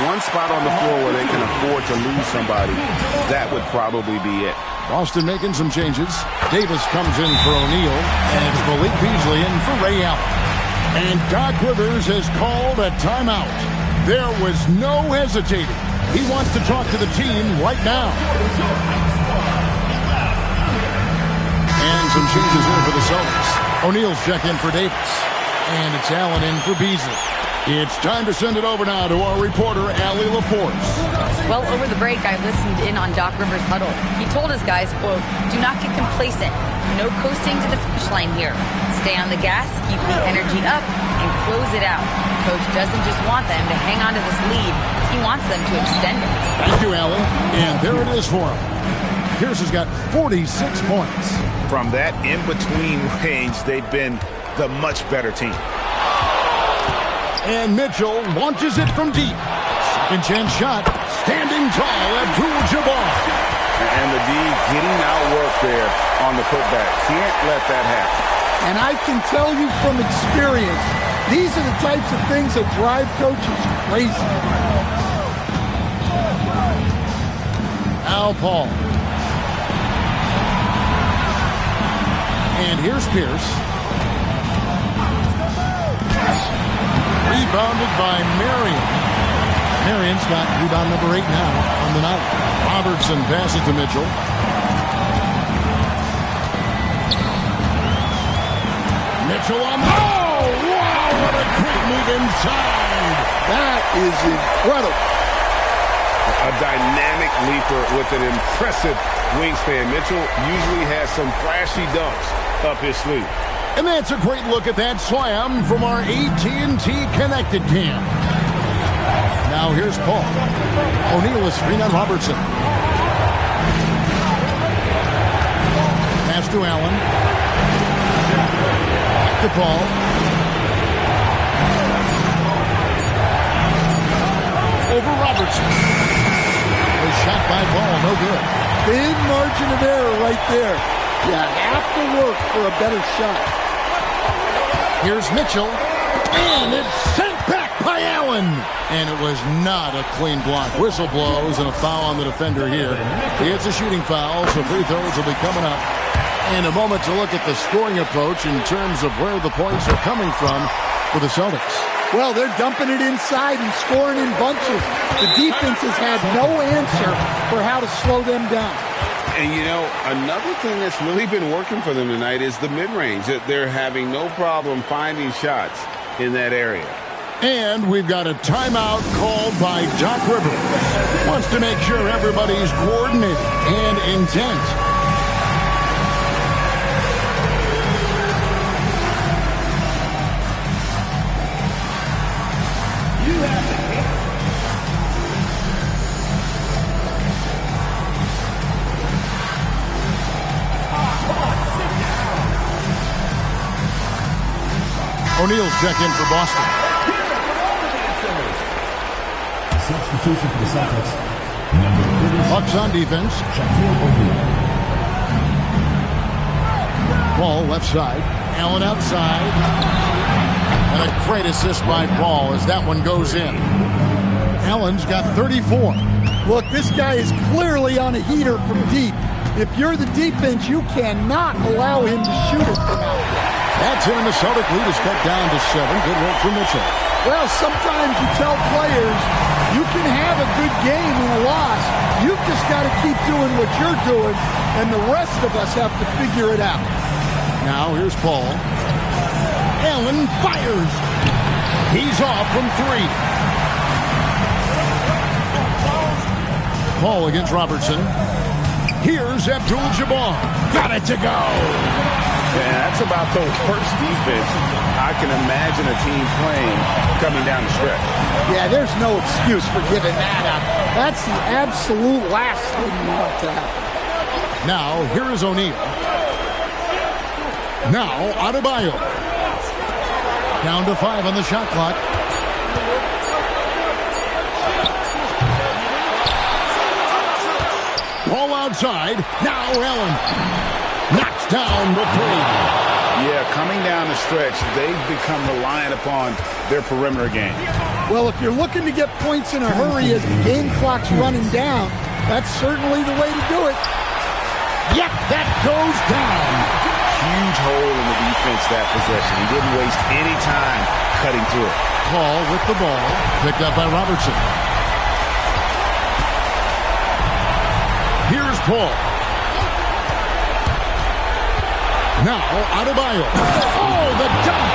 One spot on the floor where they can afford to lose somebody, that would probably be it. Boston making some changes. Davis comes in for O'Neal, and it's Malik Beasley in for Ray Allen. And Doc Rivers has called a timeout. There was no hesitating. He wants to talk to the team right now. And some changes in for the Celtics. O'Neal's check in for Davis. And it's Allen in for Beasley. It's time to send it over now to our reporter, Allie LaForce. Well, over the break, I listened in on Doc Rivers' huddle. He told his guys, quote, "Do not get complacent. No coasting to the finish line here. Stay on the gas, keep the energy up, and close it out. Coach doesn't just want them to hang on to this lead. He wants them to extend it." Thank you, Allie. And there it is for him. Pierce has got 46 points. From that in-between range, they've been the much better team. And Mitchell launches it from deep. Second chance shot. Standing tall, Abdul-Jabbar. And the D getting outworked there on the putback. Can't let that happen. And I can tell you from experience, these are the types of things that drive coaches crazy. Now Paul. And here's Pierce. Rebounded by Marion. Marion's got rebound number 8 now on the night. Robertson passes to Mitchell. Mitchell on. Oh, wow, what What a great move inside. That is incredible. A dynamic leaper with an impressive wingspan. Mitchell usually has some flashy dunks up his sleeve. And that's a great look at that slam from our AT&T Connected Cam. Now here's Paul. O'Neal is screen on Robertson. Pass to Allen. Back to Paul. Over Robertson. A shot by Paul, no good. Big margin of error right there. You have to work for a better shot. Here's Mitchell. And it's sent back by Allen. And it was not a clean block. Whistle blows and a foul on the defender here. It's a shooting foul, so free throws will be coming up. And a moment to look at the scoring approach in terms of where the points are coming from for the Celtics. Well, they're dumping it inside and scoring in bunches. The defense has had no answer for how to slow them down. And, you know, another thing that's really been working for them tonight is the mid-range. They're having no problem finding shots in that area. And we've got a timeout called by Doc Rivers. Wants to make sure everybody's coordinated and intent. O'Neal's check in for Boston. Substitution for the Celtics. Number 30. Bucks on defense. Paul left side. Allen outside. And a great assist by Paul as that one goes in. Allen's got 34. Look, this guy is clearly on a heater from deep. If you're the defense, you cannot allow him to shoot it from out there. That's it, and the Celtic lead is cut down to 7. Good work for Mitchell. Well, sometimes you tell players you can have a good game and a loss. You've just got to keep doing what you're doing, and the rest of us have to figure it out. Now here's Paul. Allen fires. He's off from 3. Paul against Robertson. Here's Abdul-Jabbar. Got it to go. Yeah, that's about the worst defense I can imagine a team playing coming down the stretch. Yeah, there's no excuse for giving that up. That's the absolute last thing you want to happen. Now, here is O'Neal. Now, Adebayo. Down to 5 on the shot clock. Paul outside. Now Allen. Knocks down the 3. Yeah, coming down the stretch, they've become reliant upon their perimeter game. Well, if you're looking to get points in a hurry as the game clock's running down, that's certainly the way to do it. Yep, that goes down. Huge hole in the defense that possession. He didn't waste any time cutting through it. Paul with the ball, picked up by Robertson. Here's Paul. Now, Adebayo. Oh, the dunk!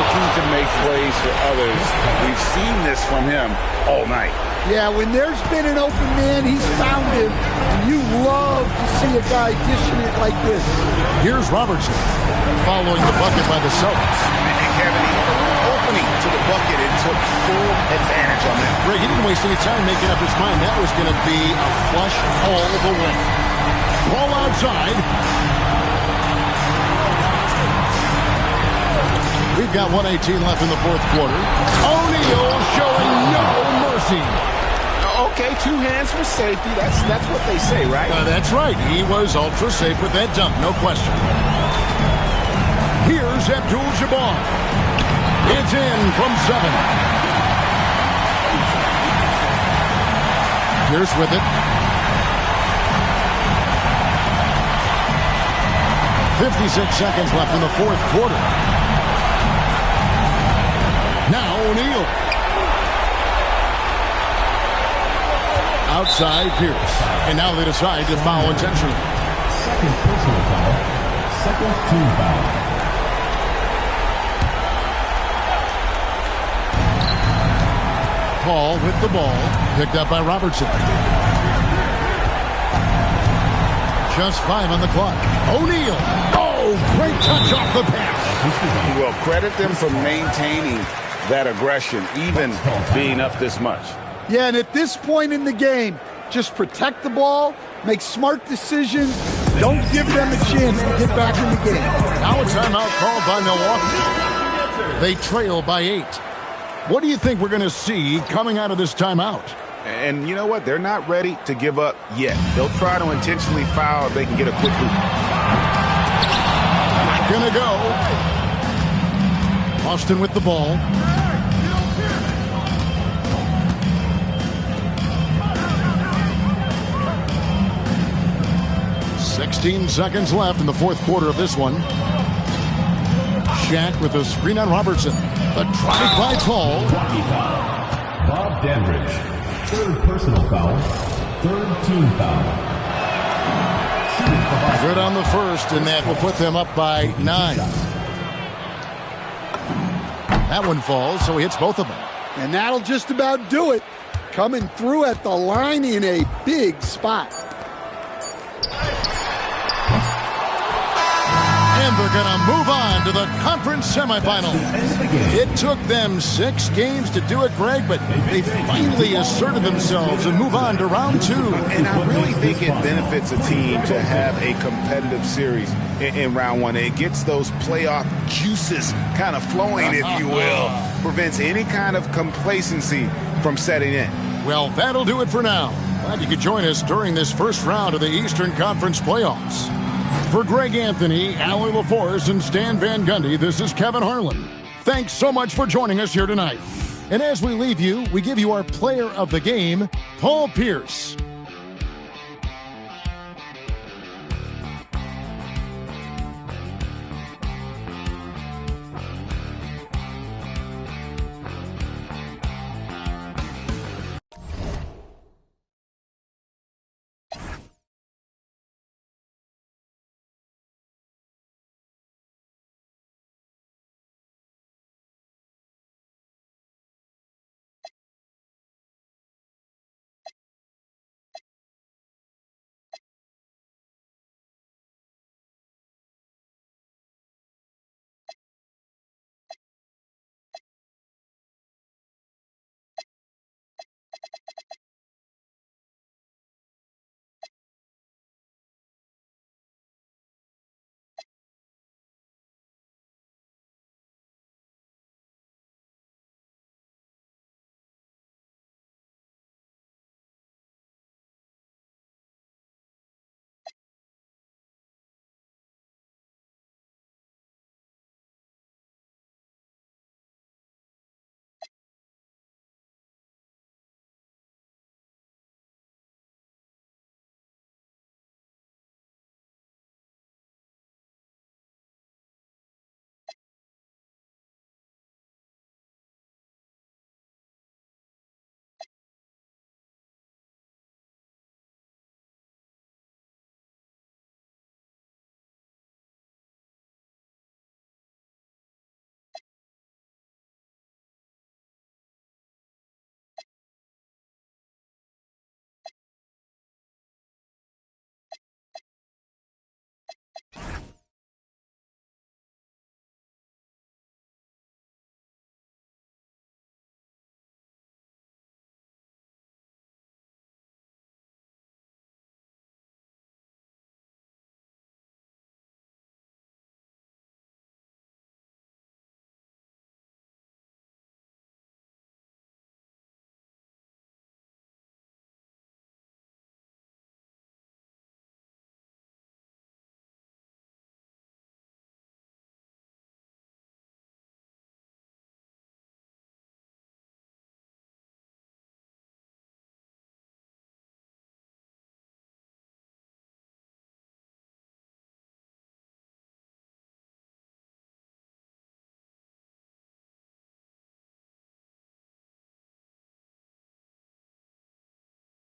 Looking to make plays for others. We've seen this from him all night. Yeah, when there's been an open man, he's found him. And you love to see a guy dishing it like this. Here's Robertson, following the bucket by the Celtics. And Kevin, opening to the bucket and took full advantage on that. Ray, he didn't waste any time making up his mind. That was going to be a flush all the way. Ball outside. We've got 1:18 left in the fourth quarter. O'Neal showing no mercy. Okay, 2 hands for safety. That's what they say, right? That's right. He was ultra safe with that dunk, no question. Here's Abdul-Jabbar. It's in from 7. Pierce with it. 56 seconds left in the fourth quarter. Now O'Neal. Outside Pierce. And now they decide to foul intentionally. Second personal foul. Second team foul. Paul with the ball. Picked up by Robertson. Just 5 on the clock. O'Neal. Oh, great touch off the pass. Well, credit them for maintaining that aggression, even being up this much. Yeah, and at this point in the game, just protect the ball, make smart decisions. Don't give them a chance to get back in the game. Now a timeout called by Milwaukee. They trail by 8. What do you think we're going to see coming out of this timeout? And you know what? They're not ready to give up yet. They'll try to intentionally foul if they can get a quick hoop. Not going to go. Austin with the ball. "16 seconds left in the fourth quarter of this one. Shaq with a screen on Robertson. The drive by Paul. Bob Dandridge. Third personal foul. Third team foul. Good on the first, and that will put them up by 9. That one falls, so he hits both of them. And that'll just about do it. Coming through at the line in a big spot. And they're going to move on to the conference semifinals. It took them 6 games to do it, Greg, but they finally asserted themselves and move on to round 2. And I really think it benefits a team to have a competitive series in round 1. It gets those playoff juices kind of flowing, if you will. Prevents any kind of complacency from setting in. Well, that'll do it for now. Glad you could join us during this first round of the Eastern Conference playoffs. For Greg Anthony, Allie LaForce, and Stan Van Gundy, this is Kevin Harlan. Thanks so much for joining us here tonight. And as we leave you, we give you our player of the game, Paul Pierce.